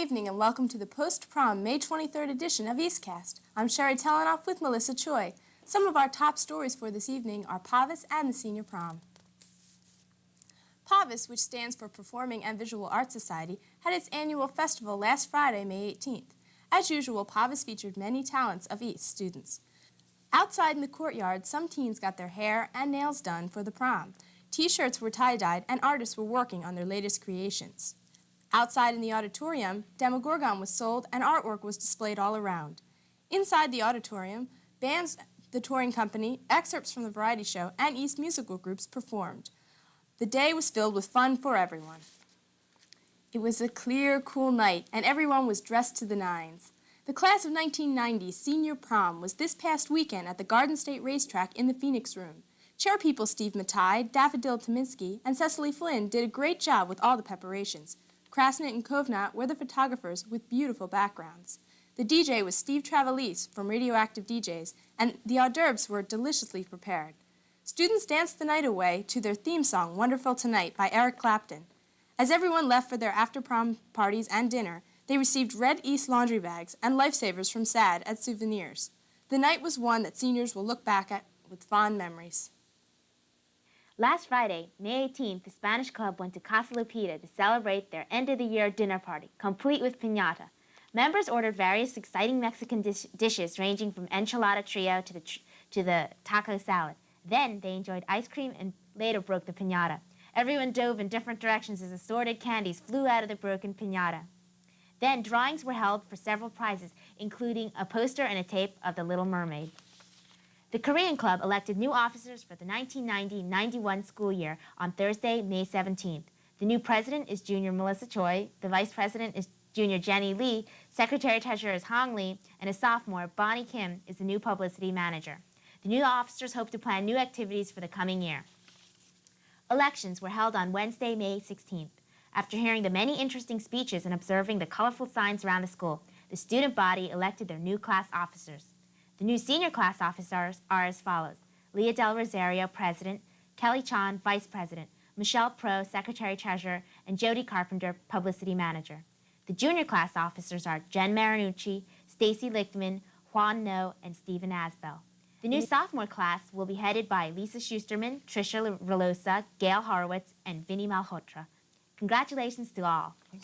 evening and welcome to the post-prom May 23rd edition of EastCast. I'm Sherry Telenoff with Melissa Choi. Some of our top stories for this evening are PAVIS and the Senior Prom. PAVIS, which stands for Performing and Visual Arts Society, had its annual festival last Friday, May 18th. As usual, PAVIS featured many talents of East students. Outside in the courtyard, some teens got their hair and nails done for the prom. T-shirts were tie-dyed and artists were working on their latest creations. Outside in the auditorium, Demogorgon was sold and artwork was displayed all around. Inside the auditorium, bands, the touring company, excerpts from the variety show, and East musical groups performed. The day was filled with fun for everyone. It was a clear, cool night, and everyone was dressed to the nines. The class of 1990's Senior Prom was this past weekend at the Garden State Racetrack in the Phoenix Room. Chairpeople Steve Matai, Daffodil Tominski, and Cecily Flynn did a great job with all the preparations. Krasnit and Kovnat were the photographers with beautiful backgrounds. The DJ was Steve Travalis from Radioactive DJs, and the hors d'oeuvres were deliciously prepared. Students danced the night away to their theme song, Wonderful Tonight, by Eric Clapton. As everyone left for their after-prom parties and dinner, they received red East laundry bags and lifesavers from SAD as souvenirs. The night was one that seniors will look back at with fond memories. Last Friday, May 18th, the Spanish Club went to Casa Lupita to celebrate their end-of-the-year dinner party, complete with piñata. Members ordered various exciting Mexican dishes ranging from enchilada trio to the taco salad. Then they enjoyed ice cream and later broke the piñata. Everyone dove in different directions as assorted candies flew out of the broken piñata. Then drawings were held for several prizes, including a poster and a tape of The Little Mermaid. The Korean Club elected new officers for the 1990-91 school year on Thursday, May 17th. The new president is Junior Melissa Choi, the vice president is Junior Jenny Lee, secretary-treasurer is Hong Lee, and a sophomore, Bonnie Kim, is the new publicity manager. The new officers hope to plan new activities for the coming year. Elections were held on Wednesday, May 16th. After hearing the many interesting speeches and observing the colorful signs around the school, the student body elected their new class officers. The new senior class officers are as follows: Leah Del Rosario, President; Kelly Chan, Vice President; Michelle Pro, Secretary-Treasurer; and Jody Carpenter, Publicity Manager. The junior class officers are Jen Marinucci, Stacy Lichtman, Juan No, and Stephen Asbell. The new sophomore class will be headed by Lisa Schusterman, Tricia Relosa, Gail Horowitz, and Vinnie Malhotra. Congratulations to all. Okay.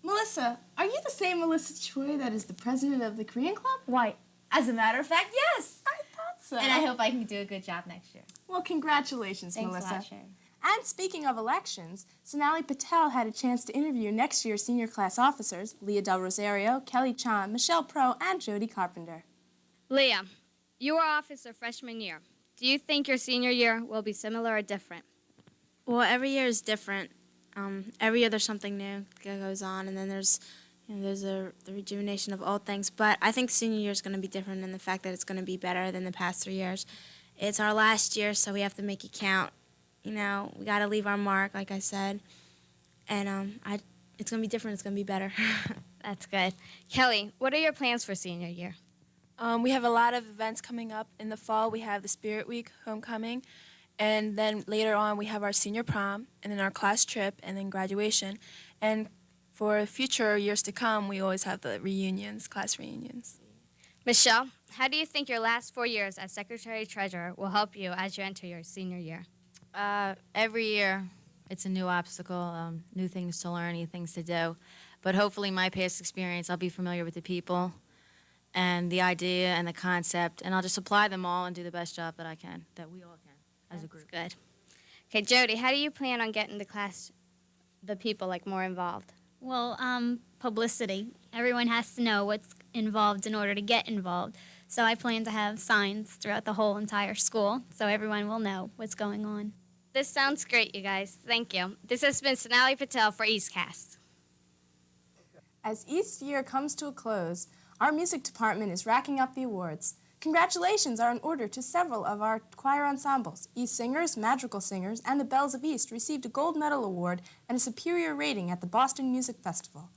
Melissa, are you the same Melissa Choi that is the president of the Korean Club? Why, as a matter of fact, yes. I thought so. And I hope I can do a good job next year. Well, congratulations, Thanks Melissa. a lot, Sherry. And speaking of elections, Sonali Patel had a chance to interview next year's senior class officers, Leah Del Rosario, Kelly Chan, Michelle Pro, and Jody Carpenter. Leah, you are officer freshman year. Do you think your senior year will be similar or different? Well, every year is different. Every year there's something new that goes on, and then there's the rejuvenation of old things. But I think senior year is going to be different in the fact that it's going to be better than the past 3 years. It's our last year, so we have to make it count. We got to leave our mark, like I said. And it's going to be different. It's going to be better. That's good. Kelly, what are your plans for senior year? We have a lot of events coming up. In the fall, we have the Spirit Week, homecoming, and then later on we have our senior prom, and then our class trip, and then graduation. And for future years to come, we always have the reunions, class reunions. Michelle, how do you think your last 4 years as Secretary-Treasurer will help you as you enter your senior year? Every year, it's a new obstacle, new things to learn, new things to do. But hopefully my past experience, I'll be familiar with the people and the idea and the concept, and I'll just apply them all and do the best job that I can, that we all can as a group. That's good. Okay, Jody, how do you plan on getting the people more involved? Well, publicity. Everyone has to know what's involved in order to get involved. So I plan to have signs throughout the whole entire school so everyone will know what's going on. This sounds great, you guys. Thank you. This has been Sonali Patel for EastCast. As East year comes to a close, our music department is racking up the awards. Congratulations are in order to several of our choir ensembles. East Singers, Madrigal Singers, and the Bells of East received a gold medal award and a superior rating at the Boston Music Festival.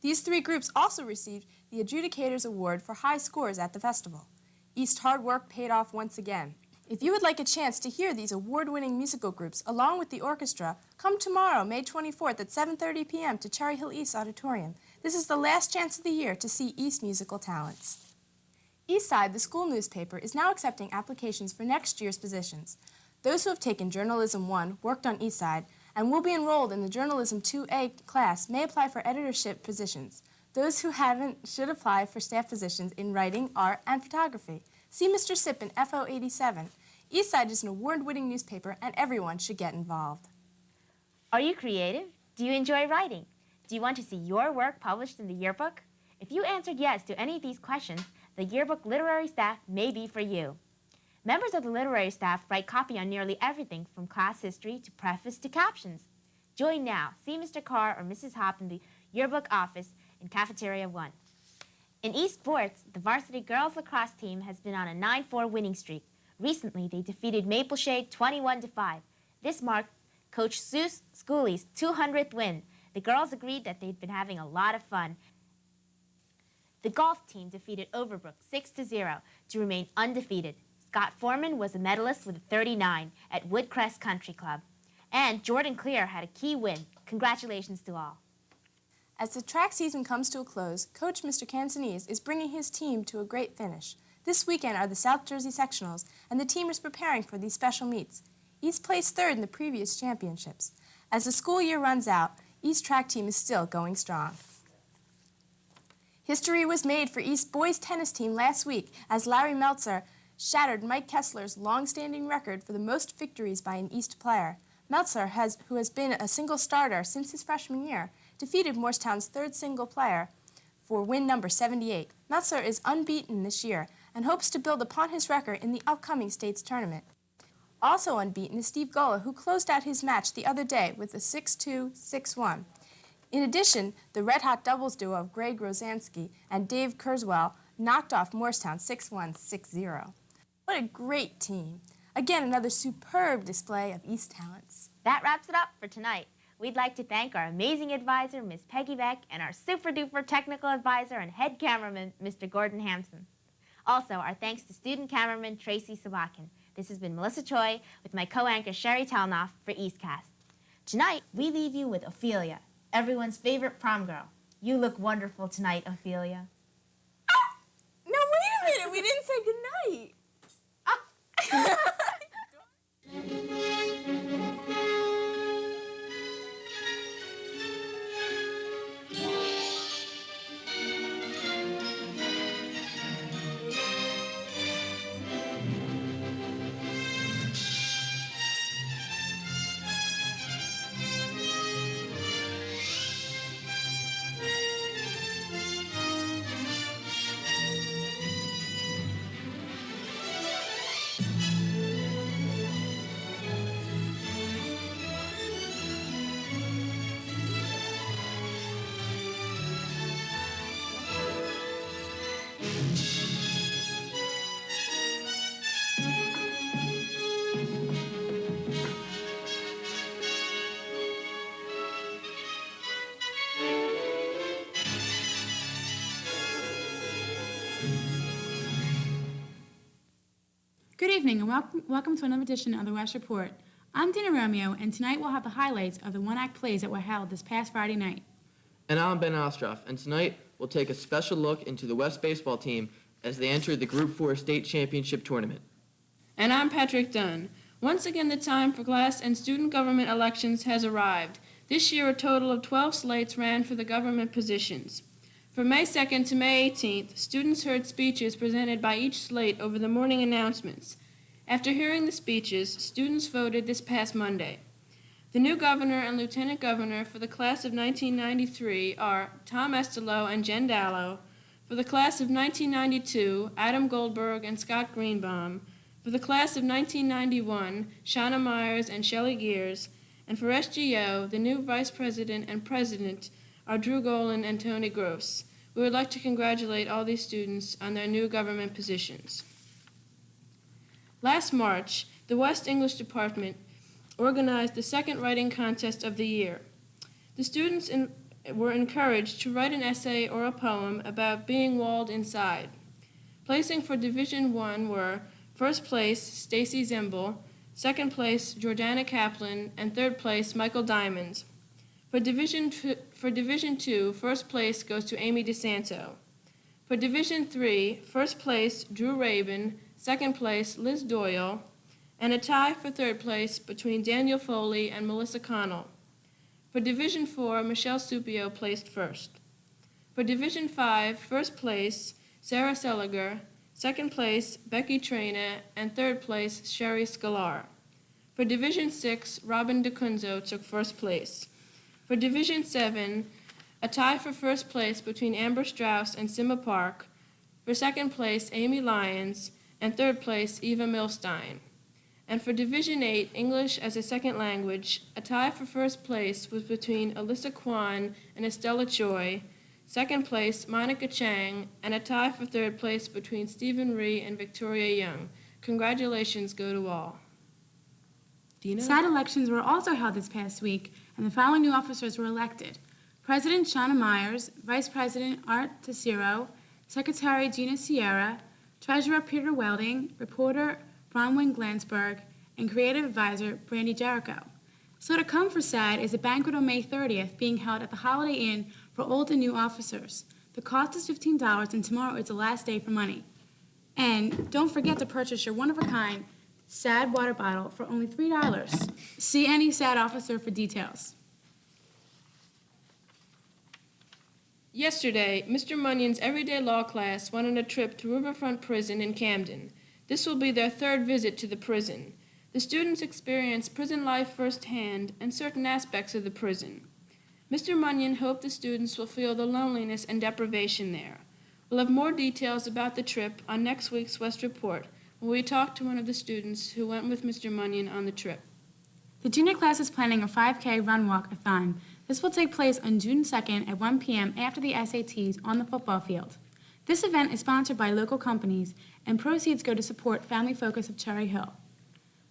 These three groups also received the Adjudicators Award for high scores at the festival. East hard work paid off once again. If you would like a chance to hear these award-winning musical groups along with the orchestra, come tomorrow, May 24th at 7:30 p.m. to Cherry Hill East Auditorium. This is the last chance of the year to see East musical talents. Eastside, the school newspaper, is now accepting applications for next year's positions. Those who have taken Journalism 1, worked on Eastside, and will be enrolled in the Journalism 2A class may apply for editorship positions. Those who haven't should apply for staff positions in writing, art, and photography. See Mr. Sipp in FO 87. Eastside is an award-winning newspaper, and everyone should get involved. Are you creative? Do you enjoy writing? Do you want to see your work published in the yearbook? If you answered yes to any of these questions, the yearbook literary staff may be for you. Members of the literary staff write copy on nearly everything from class history to preface to captions. Join now. See Mr. Carr or Mrs. Hopp in the yearbook office in Cafeteria 1. In East Sports, the varsity girls lacrosse team has been on a 9-4 winning streak. Recently, they defeated Mapleshade 21-5. This marked Coach Sue Schooley's 200th win. The girls agreed that they'd been having a lot of fun. The golf team defeated Overbrook 6-0 to remain undefeated. Scott Foreman was a medalist with a 39 at Woodcrest Country Club. And Jordan Clear had a key win. Congratulations to all. As the track season comes to a close, Coach Mr. Cantonese is bringing his team to a great finish. This weekend are the South Jersey Sectionals, and the team is preparing for these special meets. East placed third in the previous championships. As the school year runs out, East track team is still going strong. History was made for East boys tennis team last week as Larry Meltzer shattered Mike Kessler's long-standing record for the most victories by an East player. Meltzer, who has been a single starter since his freshman year, defeated Morristown's third single player for win number 78. Meltzer is unbeaten this year and hopes to build upon his record in the upcoming states tournament. Also unbeaten is Steve Gola, who closed out his match the other day with a 6-2, 6-1. In addition, the red-hot doubles duo of Greg Rosansky and Dave Kurzweil knocked off Morristown 6-1, 6-0. What a great team. Again, another superb display of East talents. That wraps it up for tonight. We'd like to thank our amazing advisor, Ms. Peggy Beck, and our super-duper technical advisor and head cameraman, Mr. Gordon Hampson. Also, our thanks to student cameraman Tracy Sabakin. This has been Melissa Choi with my co-anchor Sherry Talnoff for EastCast. Tonight, we leave you with Ophelia, everyone's favorite prom girl. You look wonderful tonight, Ophelia. No, wait a minute. We didn't say goodnight. Good evening and welcome to another edition of the West Report. I'm Dina Romeo, and tonight we'll have the highlights of the one-act plays that were held this past Friday night. And I'm Ben Ostroff, and tonight we'll take a special look into the West baseball team as they enter the Group 4 State Championship Tournament. And I'm Patrick Dunn. Once again, the time for class and student government elections has arrived. This year, a total of 12 slates ran for the government positions. From May 2nd to May 18th, students heard speeches presented by each slate over the morning announcements. After hearing the speeches, students voted this past Monday. The new governor and lieutenant governor for the class of 1993 are Tom Estelo and Jen Dallow. For the class of 1992, Adam Goldberg and Scott Greenbaum. For the class of 1991, Shauna Myers and Shelley Gears. And for SGO, the new vice president and president are Drew Golan and Tony Gross. We would like to congratulate all these students on their new government positions. Last March, the West English Department organized the second writing contest of the year. The students were encouraged to write an essay or a poem about being walled inside. Placing for Division 1 were First place, Stacy Zimble. Second place, Jordana Kaplan. And third place, Michael Diamonds. For Division 2, first place goes to Amy DeSanto. For Division 3, first place, Drew Rabin. Second place, Liz Doyle. And a tie for third place between Daniel Foley and Melissa Connell. For Division 4, Michelle Supio placed first. For Division 5, first place, Sarah Seliger. Second place, Becky Traina. And third place, Sherry Scalar. For Division 6, Robin DeCunzo took first place. For Division 7, a tie for first place between Amber Strauss and Sima Park. For second place, Amy Lyons. And third place, Eva Milstein. And for Division 8, English as a Second Language, a tie for first place was between Alyssa Kwan and Estella Choi. Second place, Monica Chang, and a tie for third place between Stephen Rhee and Victoria Young. Congratulations go to all. Dina? Side elections were also held this past week, and the following new officers were elected. President Shauna Myers, Vice President Art Tessiro, Secretary Gina Sierra, Treasurer Peter Welding, Reporter Bronwyn Glansberg, and Creative Advisor Brandy Jericho. So to come for SAD is a banquet on May 30th being held at the Holiday Inn for old and new officers. The cost is $15, and tomorrow is the last day for money. And don't forget to purchase your one-of-a-kind SAD water bottle for only $3. See any SAD officer for details. Yesterday, Mr. Munyon's everyday law class went on a trip to Riverfront Prison in Camden. This will be their third visit to the prison. The students experience prison life firsthand and certain aspects of the prison. Mr. Munyon hoped the students will feel the loneliness and deprivation there. We'll have more details about the trip on next week's West Report when we talk to one of the students who went with Mr. Munyon on the trip. The junior class is planning a 5K run walk-a-thon. This will take place on June 2nd at 1 p.m. after the SATs on the football field. This event is sponsored by local companies, and proceeds go to support Family Focus of Cherry Hill.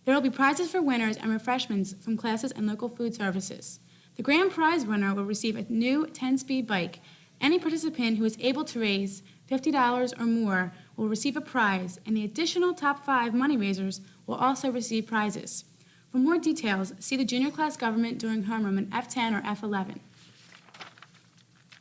There will be prizes for winners and refreshments from classes and local food services. The grand prize winner will receive a new 10-speed bike. Any participant who is able to raise $50 or more will receive a prize, and the additional top 5 money raisers will also receive prizes. For more details, see the junior class government during homeroom in F10 or F11.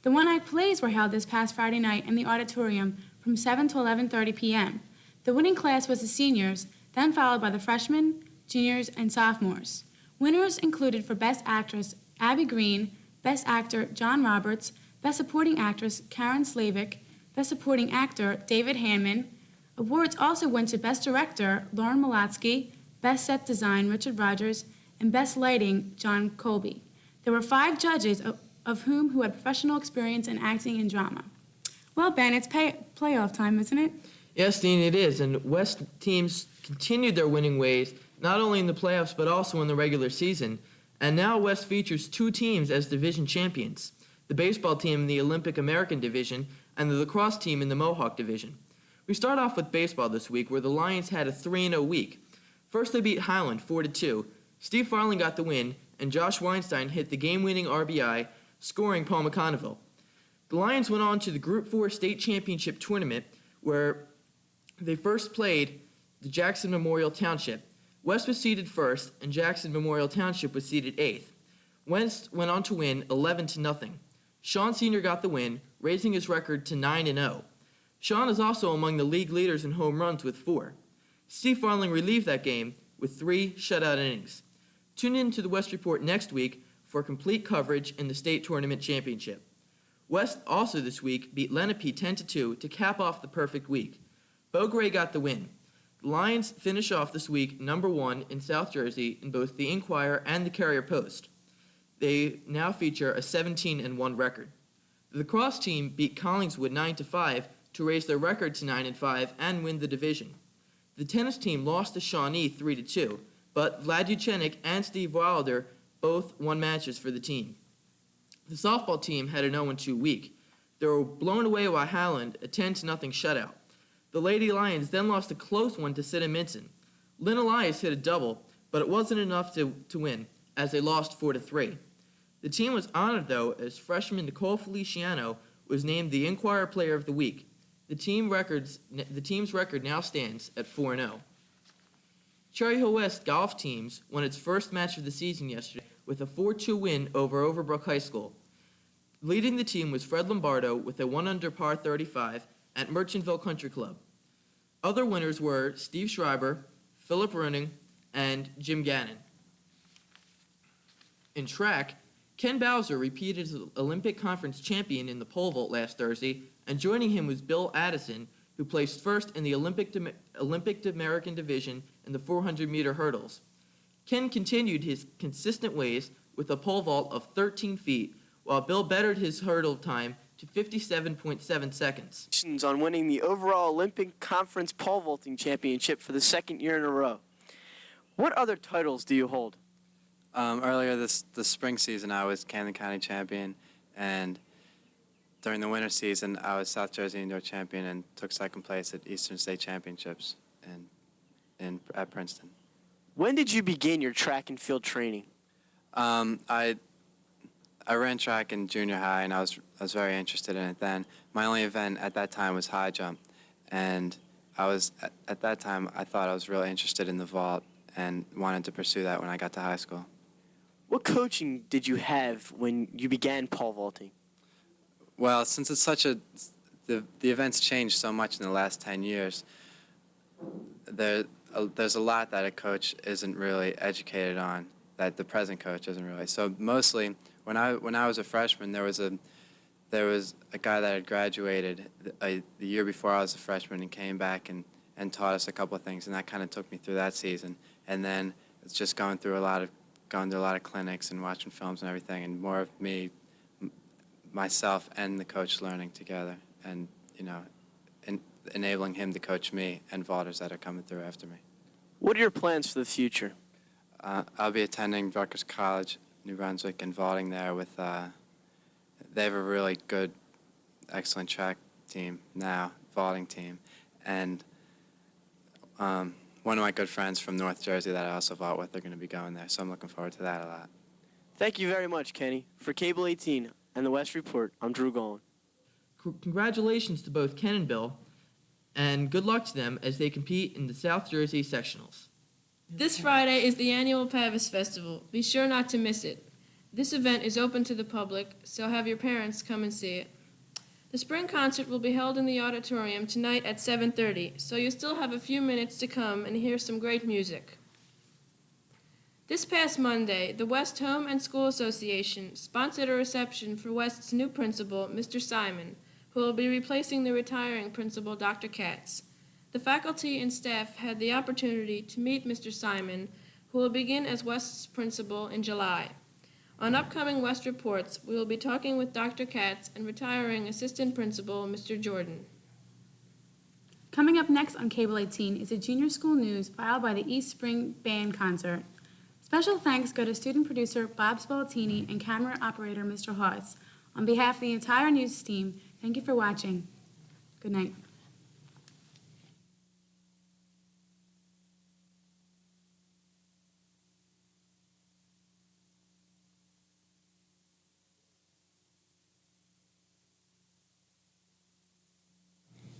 The one-act plays were held this past Friday night in the auditorium from 7 to 11:30 p.m. The winning class was the seniors, then followed by the freshmen, juniors, and sophomores. Winners included for Best Actress, Abby Green, Best Actor, John Roberts, Best Supporting Actress, Karen Slavik, Best Supporting Actor, David Hanman. Awards also went to Best Director, Lauren Malotsky, Best Set Design, Richard Rogers, and Best Lighting, John Colby. There were 5 judges, of whom who had professional experience in acting and drama. Well, Ben, it's playoff time, isn't it? Yes, Dean, it is, and West teams continued their winning ways, not only in the playoffs but also in the regular season. And now West features 2 teams as division champions, the baseball team in the Olympic American Division and the lacrosse team in the Mohawk Division. We start off with baseball this week, where the Lions had a 3-0 week. First, they beat Highland 4-2. Steve Farling got the win, and Josh Weinstein hit the game-winning RBI, scoring Paul McConneville. The Lions went on to the Group 4 state championship tournament, where they first played the Jackson Memorial Township. West was seeded first, and Jackson Memorial Township was seeded 8th. West went on to win 11-0. Sean Sr. got the win, raising his record to 9-0. Sean is also among the league leaders in home runs with 4. Steve Farling relieved that game with 3 shutout innings. Tune in to the West Report next week for complete coverage in the state tournament championship. West also this week beat Lenape 10-2 to cap off the perfect week. Bo Gray got the win. The Lions finish off this week number 1 in South Jersey in both the Inquirer and the Carrier Post. They now feature a 17-1 record. The lacrosse team beat Collingswood 9-5 to raise their record to 9-5 and win the division. The tennis team lost to Shawnee 3-2, but Vlad Uchenik and Steve Wilder both won matches for the team. The softball team had an 0-2 week. They were blown away by Highland, a 10-0 shutout. The Lady Lions then lost a close one to Sid and Minson. Lynn Elias hit a double, but it wasn't enough to win, as they lost 4-3. The team was honored, though, as freshman Nicole Feliciano was named the Inquirer Player of the Week. The team's record now stands at 4-0. Cherry Hill West golf teams won its first match of the season yesterday with a 4-2 win over Overbrook High School. Leading the team was Fred Lombardo with a 1-under par 35 at Merchantville Country Club. Other winners were Steve Schreiber, Philip Running, and Jim Gannon. In track, Ken Bowser repeated as Olympic Conference champion in the pole vault last Thursday, and joining him was Bill Addison, who placed first in the Olympic American division in the 400-meter hurdles. Ken continued his consistent ways with a pole vault of 13 feet, while Bill bettered his hurdle time to 57.7 seconds. On winning the overall Olympic Conference pole vaulting championship for the second year in a row. What other titles do you hold? Earlier this spring season, I was Camden County champion, and during the winter season, I was South Jersey indoor champion and took second place at Eastern State Championships at Princeton. When did you begin your track and field training? I ran track in junior high, and I was very interested in it then. My only event at that time was high jump, and at that time I thought I was really interested in the vault and wanted to pursue that when I got to high school. What coaching did you have when you began pole vaulting? Well, since it's the events changed so much in the last 10 years, there's a lot that a coach isn't really educated on, that the present coach isn't really. So mostly, when I was a freshman, there was a guy that had graduated the year before I was a freshman and came back and taught us a couple of things, and that kind of took me through that season. And then it's just going through a lot of clinics and watching films and everything, and more of me, myself, and the coach learning together, and enabling him to coach me and vaulters that are coming through after me. What are your plans for the future? I'll be attending Rutgers College, New Brunswick, and vaulting there with. They have a really good, excellent track team now, vaulting team, and one of my good friends from North Jersey that I also vault with are going to be going there, so I'm looking forward to that a lot. Thank you very much, Kenny. For Cable 18 and the West Report, I'm Drew Golan. Congratulations to both Ken and Bill, and good luck to them as they compete in the South Jersey sectionals. This Friday is the annual Pavis Festival. Be sure not to miss it. This event is open to the public, so have your parents come and see it. The spring concert will be held in the auditorium tonight at 7:30, so you still have a few minutes to come and hear some great music. This past Monday, the West Home and School Association sponsored a reception for West's new principal, Mr. Simon, who will be replacing the retiring principal, Dr. Katz. The faculty and staff had the opportunity to meet Mr. Simon, who will begin as West's principal in July. On upcoming West Reports, we will be talking with Dr. Katz and retiring assistant principal, Mr. Jordan. Coming up next on Cable 18 is a junior school news filed by the East Spring Band Concert. Special thanks go to student producer Bob Spaltini and camera operator Mr. Hawes. On behalf of the entire news team, thank you for watching. Good night.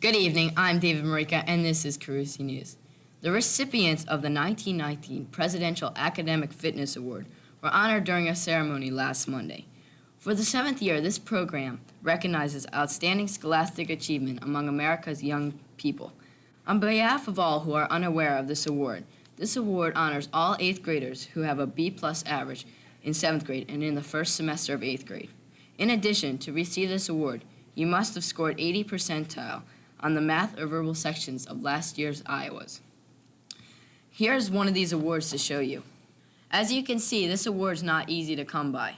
Good evening, I'm David Marika, and this is Carusi News. The recipients of the 1919 Presidential Academic Fitness Award were honored during a ceremony last Monday. For the 7th year, this program recognizes outstanding scholastic achievement among America's young people. On behalf of all who are unaware of this award honors all 8th graders who have a B+ average in 7th grade and in the first semester of 8th grade. In addition, to receive this award, you must have scored 80 percentile on the math or verbal sections of last year's Iowas. Here's one of these awards to show you. As you can see, this award's not easy to come by.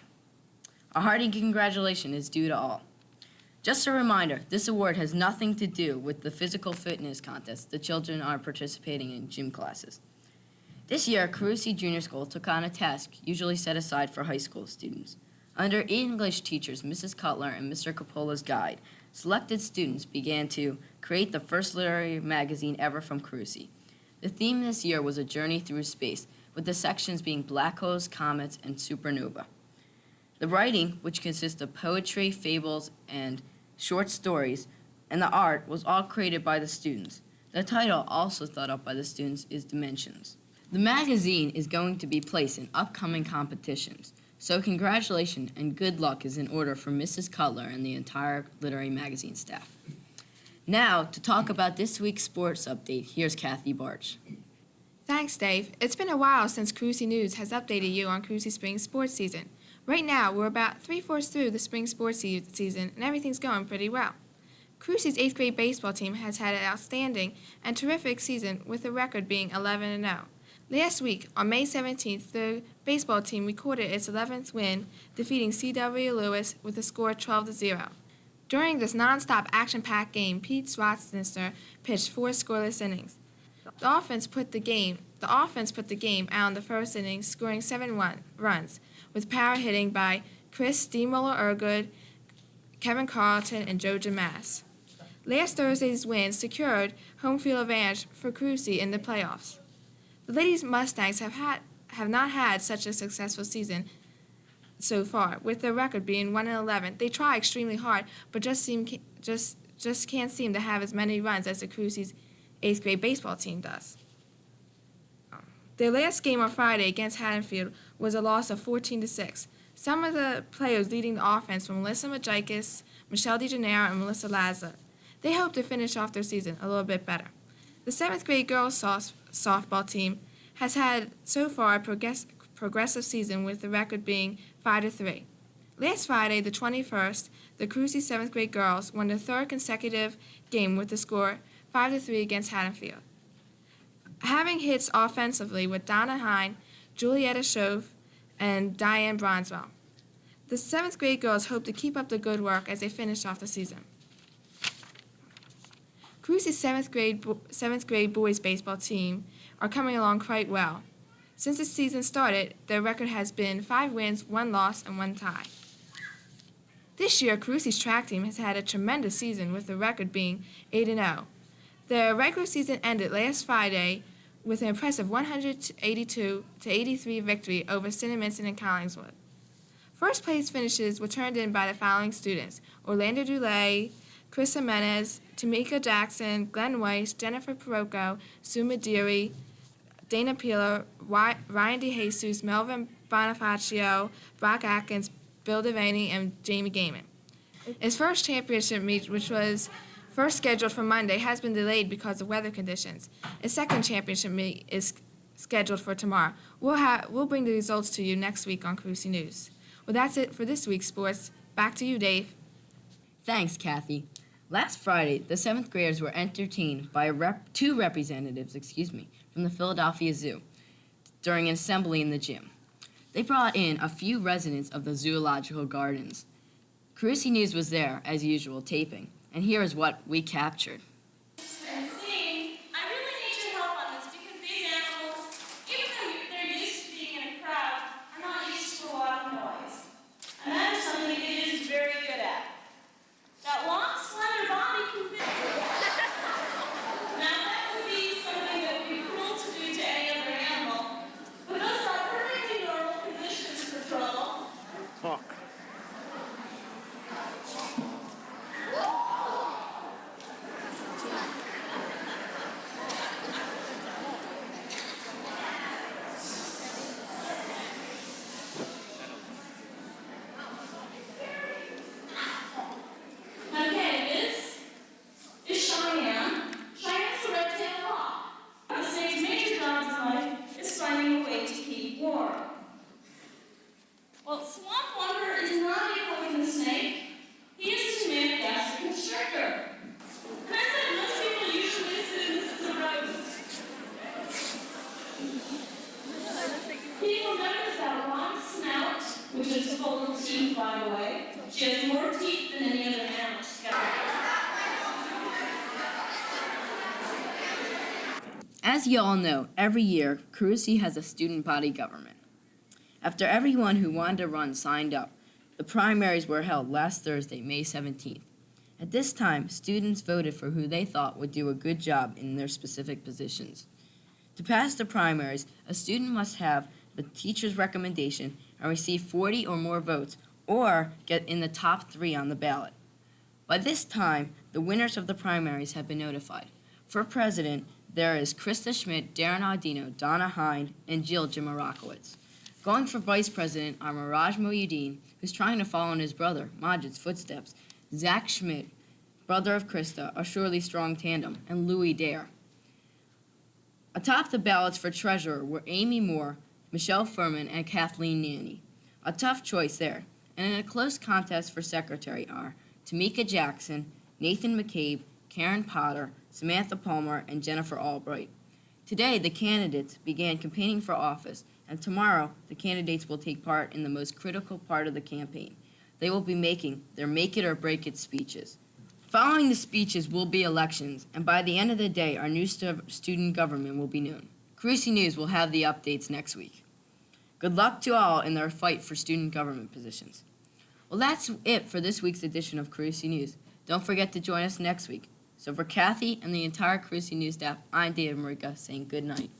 A hearty congratulations is due to all. Just a reminder, this award has nothing to do with the physical fitness contest the children are participating in gym classes. This year, Carusi Junior School took on a task usually set aside for high school students. Under English teachers Mrs. Cutler and Mr. Cappola's guide, selected students began to create the first literary magazine ever from Carusi. The theme this year was a journey through space, with the sections being black holes, comets, and supernova. The writing, which consists of poetry, fables, and short stories, and the art was all created by the students. The title, also thought up by the students, is Dimensions. The magazine is going to be placed in upcoming competitions, so congratulations and good luck is in order for Mrs. Cutler and the entire literary magazine staff. Now, to talk about this week's sports update, here's Kathy Barch. Thanks, Dave. It's been a while since Carusi News has updated you on Carusi spring sports season. Right now, we're about 3/4 through the spring sports season, and everything's going pretty well. Carusi's 8th grade baseball team has had an outstanding and terrific season with the record being 11-0. Last week, on May 17th, the baseball team recorded its 11th win, defeating C.W. Lewis with a score of 12-0. During this non-stop action-packed game, Pete Schwarzenegger pitched 4 scoreless innings. The offense put the game out in the first inning, scoring 7 runs, with power hitting by Chris Steamroller Ergood, Kevin Carlton, and Joe Jamass. Last Thursday's win secured home field advantage for Carusi in the playoffs. The Ladies Mustangs have not had such a successful season so far, with their record being 1-11. They try extremely hard, but just can't seem to have as many runs as the Carusi's 8th grade baseball team does. Their last game on Friday against Haddonfield was a loss of 14-6. Some of the players leading the offense were Melissa Majikis, Michelle DeGennaro, and Melissa Lazza. They hope to finish off their season a little bit better. The 7th grade girls softball team has had so far a progressive season, with the record being 5-3. Last Friday, the 21st, the Carusi 7th grade girls won their 3rd consecutive game with the score 5-3 against Haddonfield. Having hits offensively with Donna Hine, Julietta Shove, and Diane Bronswell. The 7th grade girls hope to keep up the good work as they finish off the season. Carusi's 7th grade boys baseball team are coming along quite well. Since the season started, their record has been 5 wins, 1 loss, and 1 tie. This year, Carusi's track team has had a tremendous season, with the record being 8-0. Their regular season ended last Friday with an impressive 182-83 victory over Cinnaminson and Collingswood. First place finishes were turned in by the following students: Orlando Dulay, Chris Jimenez, Tamika Jackson, Glenn Weiss, Jennifer Parocco, Sue Mediri, Dana Peeler, Ryan DeJesus, Melvin Bonifacio, Brock Atkins, Bill Devaney, and Jamie Gaiman. His first championship meet, which was first scheduled for Monday, has been delayed because of weather conditions. His second championship meet is scheduled for tomorrow. We'll bring the results to you next week on Carusi News. Well, that's it for this week's sports. Back to you, Dave. Thanks, Kathy. Last Friday, the 7th graders were entertained by two representatives from the Philadelphia Zoo during an assembly in the gym. They brought in a few residents of the zoological gardens. Carusi News was there, as usual, taping, and here is what we captured. As you all know, every year, Carusi has a student body government. After everyone who wanted to run signed up, the primaries were held last Thursday, May 17th. At this time, students voted for who they thought would do a good job in their specific positions. To pass the primaries, a student must have the teacher's recommendation and receive 40 or more votes, or get in the top 3 on the ballot. By this time, the winners of the primaries have been notified. For president, there is Krista Schmidt, Darren Audino, Donna Hine, and Jill Jimarakowicz. Going for vice president are Miraj Mohyuddin, who's trying to follow in his brother, Majid's footsteps, Zach Schmidt, brother of Krista, a surely strong tandem, and Louis Dare. Atop the ballots for treasurer were Amy Moore, Michelle Furman, and Kathleen Nanny. A tough choice there. And in a close contest for secretary are Tamika Jackson, Nathan McCabe, Karen Potter, Samantha Palmer, and Jennifer Albright. Today, the candidates began campaigning for office, and tomorrow, the candidates will take part in the most critical part of the campaign. They will be making their make it or break it speeches. Following the speeches will be elections, and by the end of the day, our new student government will be known. Carusi News will have the updates next week. Good luck to all in their fight for student government positions. Well, that's it for this week's edition of Carusi News. Don't forget to join us next week. So for Kathy and the entire Carusi News staff, I'm David Marika saying good night.